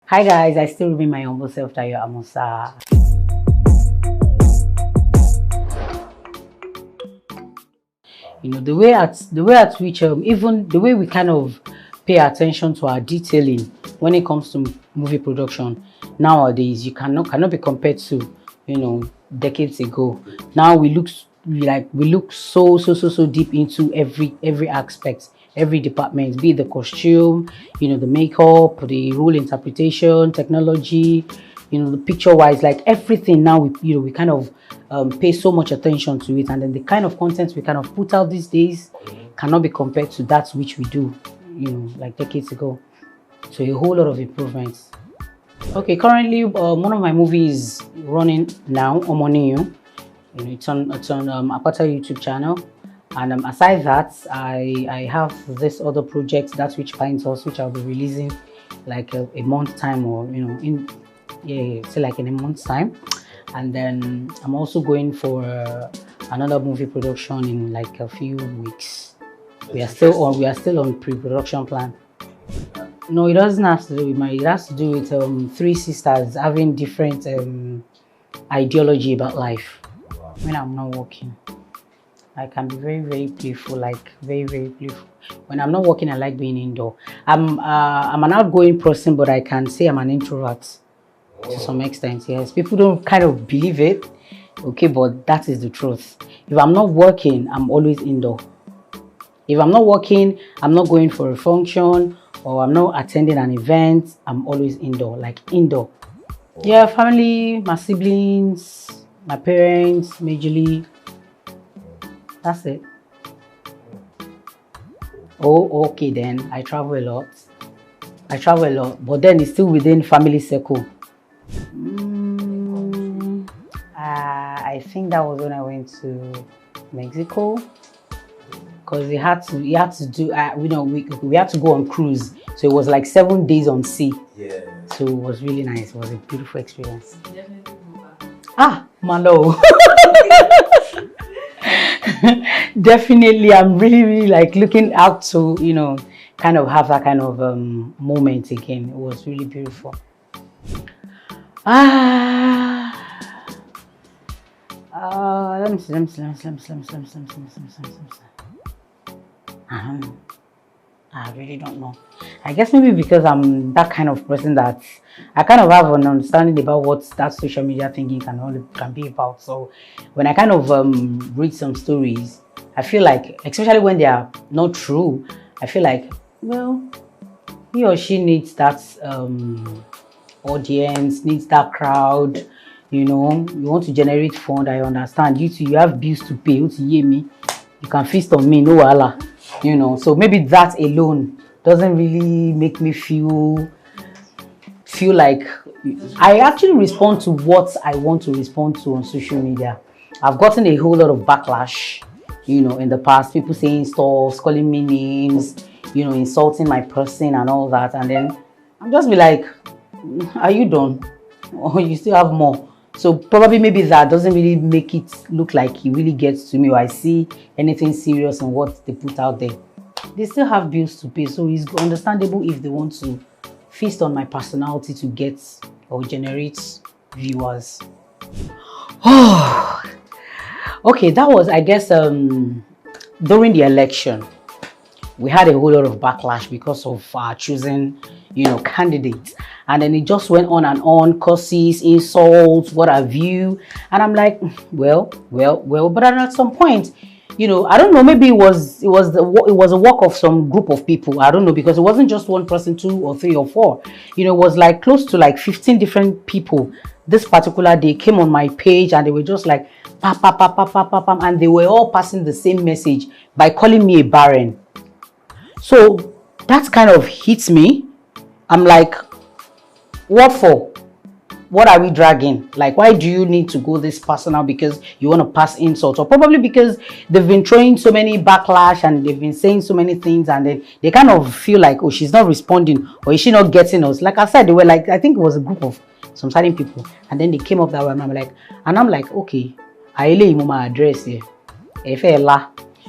Hi guys, I still remain my humble self, Dayo Amusa. The way at which even the way we kind of pay attention to our detailing when it comes to movie production nowadays, you cannot be compared to decades ago. Now we look so deep into every aspect, every department, be it the costume, the makeup, the role interpretation, technology, the picture wise, like everything. Now we kind of pay so much attention to it, and then the kind of content we kind of put out these days cannot be compared to that which we do like decades ago. So a whole lot of improvements. Okay, currently one of my movies running now, Omoniyo. It's on Apata YouTube channel, and aside that, I have this other project, that's which finds us, which I'll be releasing like a month time, or in say like in a month's time. And then I'm also going for another movie production in like a few weeks. We are still on pre-production plan. No, it doesn't have to do with marriage. It has to do with three sisters having different ideology about life. When I'm not working, I can be very playful, like very playful. When I'm not working, I like being indoor. I'm an outgoing person, but I can say I'm an introvert to some extent. Yes, people don't kind of believe it, okay, but that is the truth. If I'm not working, I'm always indoor. If I'm not working, I'm not going for a function, or I'm not attending an event, I'm always indoor, like indoor. Yeah, family, my siblings, my parents, majorly. That's it. Oh, okay then. I travel a lot. But then it's still within family circle. I think that was when I went to Mexico, because he had to do we had to go on cruise, so it was like 7 days on sea. Yeah. So it was really nice. It was a beautiful experience. Definitely go back. Malo. Definitely, I'm really like looking out to kind of have that kind of moment again. It was really beautiful. Let me see. I really don't know. I guess maybe because I'm that kind of person that I kind of have an understanding about what that social media thinking can be about. So when I kind of read some stories, I feel like, especially when they are not true, I feel like, well, he or she needs that audience, needs that crowd. You want to generate fund. I understand. You have bills to pay. You hear me? You can feast on me, no wala. So maybe that alone doesn't really make me feel like I actually respond to what I want to respond to on social media. I've gotten a whole lot of backlash, in the past. People saying stuff, calling me names, insulting my person and all that. And then I'm just be like, are you done? Or you still have more? So probably maybe that doesn't really make it look like he really gets to me, or I see anything serious in what they put out there. They still have bills to pay, so it's understandable if they want to feast on my personality to get or generate viewers. Oh, okay, that was, I guess, during the election. We had a whole lot of backlash because of choosing, candidates. And then it just went on and on, curses, insults, what have you. And I'm like, well. But then at some point, I don't know, maybe it was a work of some group of people. I don't know, because it wasn't just one person, 2 or 3 or 4. It was like close to like 15 different people this particular day came on my page, and they were just like, pam, and they were all passing the same message by calling me a Barren. So that kind of hits me. I'm like, what for? What are we dragging? Like, why do you need to go this personal because you want to pass insults? Or probably because they've been throwing so many backlash and they've been saying so many things, and then they kind of feel like, oh, she's not responding, or is she not getting us? Like I said, they were like, I think it was a group of some certain people, and then they came up that way, and I'm like, okay, I lay my address here.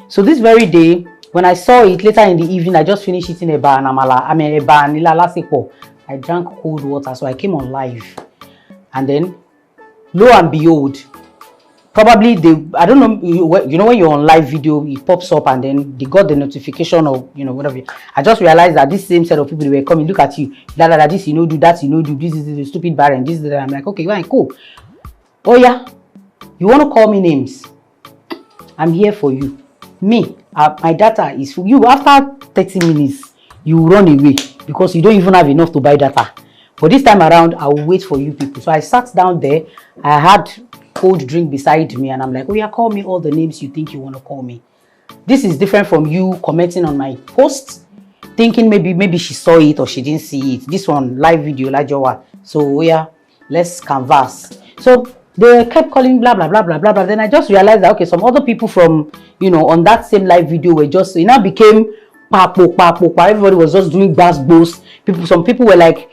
So this very day, when I saw it later in the evening, I just finished eating a bar and amala. I mean, a bar and ilala sepo. I drank cold water, so I came on live. And then, lo and behold, probably I don't know, you know when you're on live video, it pops up and then they got the notification of, you know, whatever. I just realized that this same set of people, they were coming, look at you, that, this, you know, do that, you know, do this is the stupid Barren, this is that. I'm like, okay, fine, cool. Oh yeah, you want to call me names? I'm here for you. Me, my data is for you. After 30 minutes, you run away because you don't even have enough to buy data. But this time around, I will wait for you people. So I sat down there. I had cold drink beside me, and I'm like, oh yeah, call me all the names you think you want to call me. This is different from you commenting on my post, thinking maybe she saw it or she didn't see it. This one, live video, like Jowa. So oh yeah, let's canvas. So they kept calling blah blah blah blah blah blah. Then I just realized that okay, some other people from, you know, on that same live video were just, it now became papo. Everybody was just doing bass boast. Some people were like,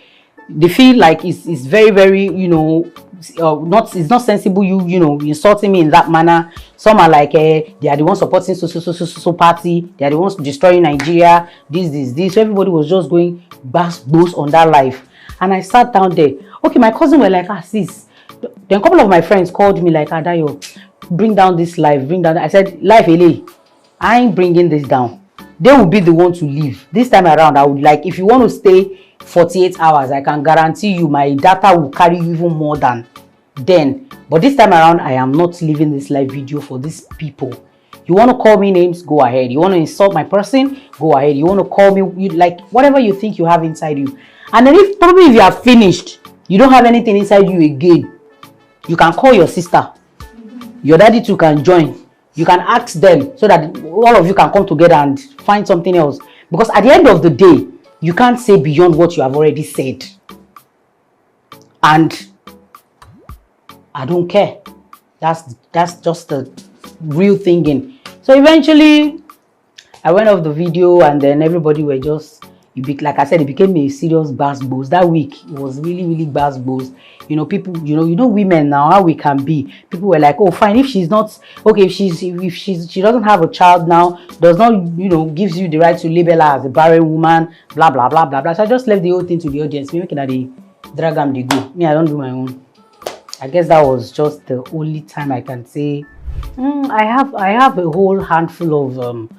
they feel like it's very, very, you know, it's not sensible you know, insulting me in that manner. Some are like they are the ones supporting so party, they are the ones destroying Nigeria, this. So everybody was just going bass boast on that live. And I sat down there. Okay, my cousin were like, sis. Then a couple of my friends called me like, Dayo, bring down this live, bring down. I said, live LA, I ain't bringing this down. They will be the one to leave. This time around, I would like, if you want to stay 48 hours, I can guarantee you my data will carry you even more than then. But this time around, I am not leaving this live video for these people. You want to call me names, go ahead. You want to insult my person, go ahead. You want to call me, like whatever you think you have inside you. And then if you are finished, you don't have anything inside you again, you can call your sister. Your daddy too can join. You can ask them so that all of you can come together and find something else. Because at the end of the day, you can't say beyond what you have already said. And I don't care. That's just the real thinking. So eventually, I went off the video and then everybody were just, like I said, it became a serious bass boost. That week, it was really, really bass boost. You know, people, you know women now, how we can be. People were like, oh, fine, if she's not, okay, if she doesn't have a child now, does not, you know, gives you the right to label her as a barren woman, blah, blah, blah, blah, blah. So I just left the whole thing to the audience. Me making that they drag them, they go. Me, I don't do my own. I guess that was just the only time I can say, I have a whole handful of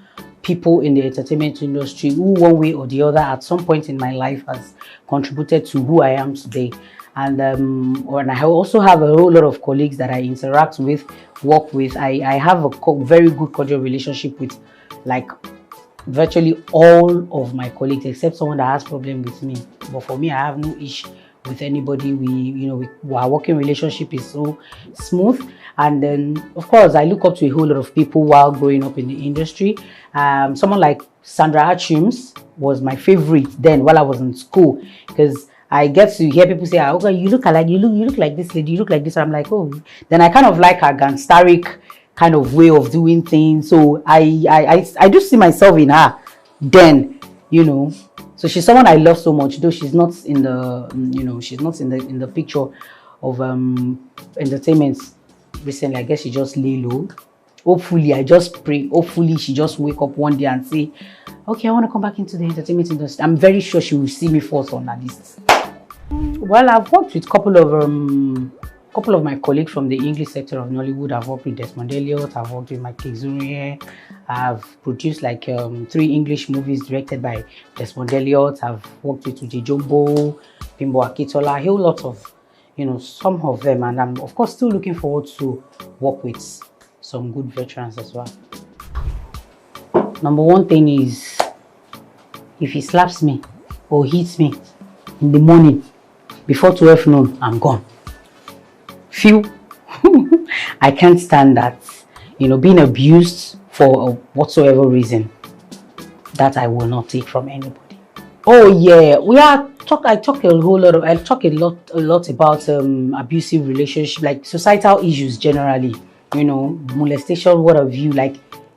people in the entertainment industry who one way or the other at some point in my life has contributed to who I am today. And I also have a whole lot of colleagues that I interact with, work with. I have a very good cordial relationship with like virtually all of my colleagues except someone that has problem with me. But for me, I have no issue with anybody. Our working relationship is so smooth. And then of course I look up to a whole lot of people while growing up in the industry. Someone like Sandra Achums was my favorite then while I was in school, because I get to hear people say, okay, you look like this lady, you look like this. I'm like, oh, then I kind of like her gangsteric kind of way of doing things. So I do see myself in her then, you know. So she's someone I love so much, though she's not in the, you know, she's not in the picture of entertainment recently. I guess she just lay low. Hopefully, I just pray, hopefully she just wake up one day and say, okay, I want to come back into the entertainment industry. I'm very sure she will see me first on that list. Well, I've worked with a couple of my colleagues from the English sector of Nollywood. I've worked with Desmond Elliott, I've worked with Mike Zuriye. I've produced like 3 English movies directed by Desmond Elliott. I've worked with Uji Jumbo, Bimbo Akitola, a whole lot of, you know, some of them. And I'm of course still looking forward to work with some good veterans as well. Number one thing is, if he slaps me or hits me in the morning before 12 noon, I'm gone. I can't stand that. You know, being abused for whatsoever reason, that I will not take from anybody. Oh yeah, I talk a lot about abusive relationship, like societal issues generally. You know, molestation, what have you, like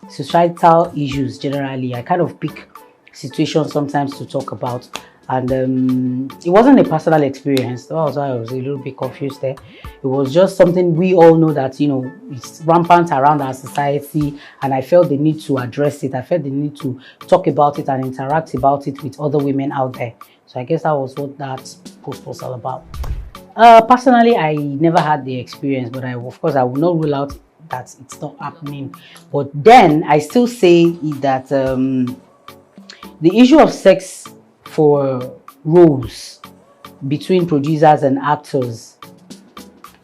societal issues generally. I kind of pick situations sometimes to talk about. And it wasn't a personal experience. That was why I was a little bit confused there. It was just something we all know that, you know, it's rampant around our society, and I felt the need to address it. I felt the need to talk about it and interact about it with other women out there So I guess that was what that post was all about. Personally, I never had the experience, but of course I will not rule out that it's not happening. But then I still say that the issue of sex for roles between producers and actors,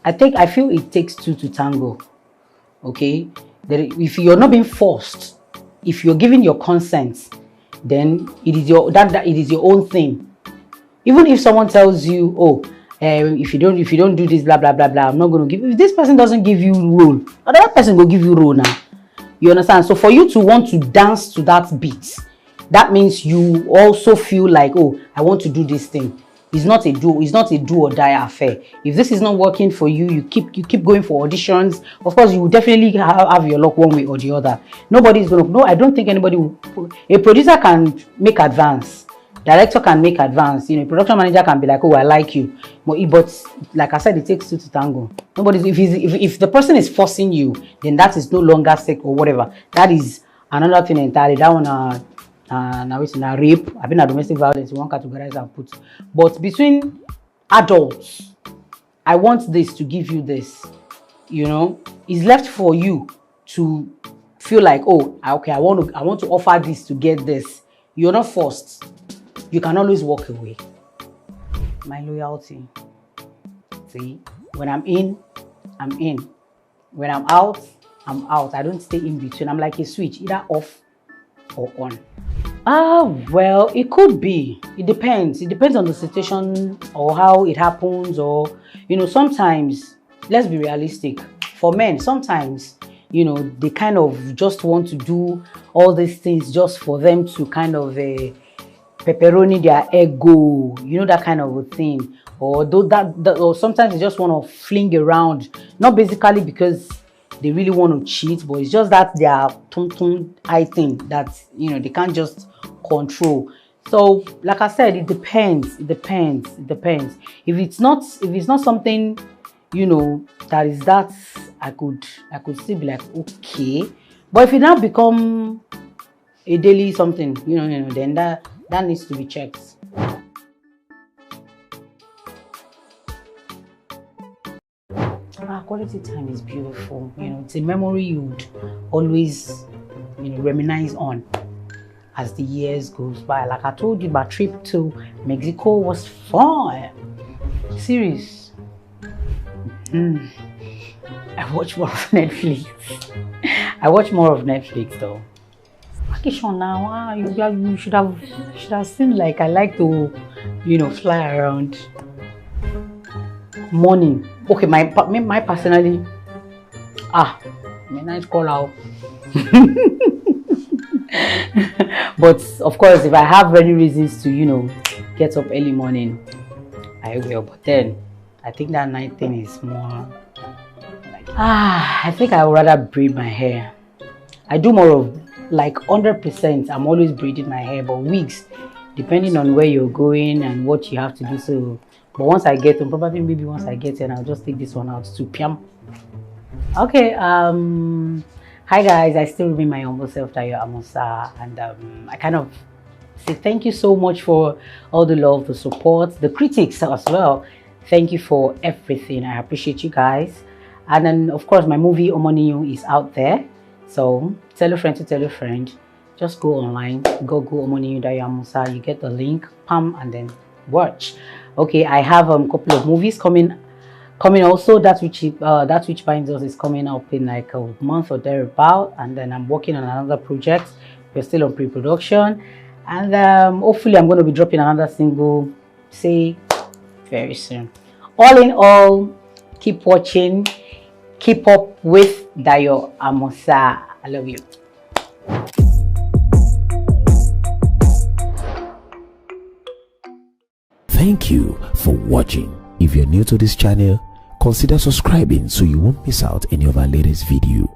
I feel it takes two to tango. Okay, if you're not being forced, if you're giving your consent, then it is your it is your own thing. Even if someone tells you, oh, if you don't do this, blah blah blah blah, I'm not going to give. If this person doesn't give you role, another person will give you role now. You understand? So for you to want to dance to that beat, that means you also feel like, oh, I want to do this thing. It's not a do or die affair. If this is not working for you, you keep going for auditions. Of course, you will definitely have your luck one way or the other. Nobody's gonna. No, I don't think anybody will. A producer can make advance. Director can make advance. You know, a production manager can be like, oh, I like you. But like I said, it takes two to tango. If the person is forcing you, then that is no longer sex or whatever. That is another thing entirely. That one. Now it's in a rape. I've been a domestic violence. We won't categorize and put. But between adults, I want this to give you this. You know, it's left for you to feel like, oh, okay, I want to offer this to get this. You're not forced. You can always walk away. My loyalty. See, when I'm in, I'm in. When I'm out, I'm out. I don't stay in between. I'm like a switch, either off or on. Well, it could be. It depends. It depends on the situation or how it happens, or, you know, sometimes, let's be realistic. For men, sometimes, you know, they kind of just want to do all these things just for them to kind of pepperoni their ego, you know, that kind of a thing. Or or sometimes they just want to fling around, not basically because they really want to cheat, but it's just that they are I think that, you know, they can't just control. So like I said, it depends. If it's not something, you know, that I could still be like, okay. But if it now become a daily something, you know, then that needs to be checked. Quality time is beautiful. You know, it's a memory you'd always, you know, reminisce on as the years goes by. Like I told you, my trip to Mexico was fun. Serious. I watch more of Netflix. I watch more of Netflix though. Vacation now, you should have seen, like, I like to, you know, fly around. Morning. Okay, my personally, night call out. But of course, if I have any reasons to, you know, get up early morning, I will. But then I think that night thing is more like, I think I would rather braid my hair. I do more of, like, 100%. I'm always braiding my hair, but wigs, depending on where you're going and what you have to do. So, but once I get them, probably maybe once I get in, I'll just take this one out to Piam. Okay, hi guys, I still remain my humble self, Dayo Amusa, and I kind of say thank you so much for all the love, the support, the critics as well. Thank you for everything. I appreciate you guys. And then of course my movie Omoniyu is out there. So tell a friend to tell a friend. Just go online, Google Omoniyu Dayo Amusa, you get the link, pam, and then watch. Okay, I have a couple of movies coming also. That which binds us is coming up in like a month or thereabout, and then I'm working on another project. We're still on pre-production, and hopefully I'm going to be dropping another single, say, very soon. All in all, keep watching, keep up with Dayo Amusa. I love you. Thank you for watching. If you're new to this channel, consider subscribing so you won't miss out any of our latest video.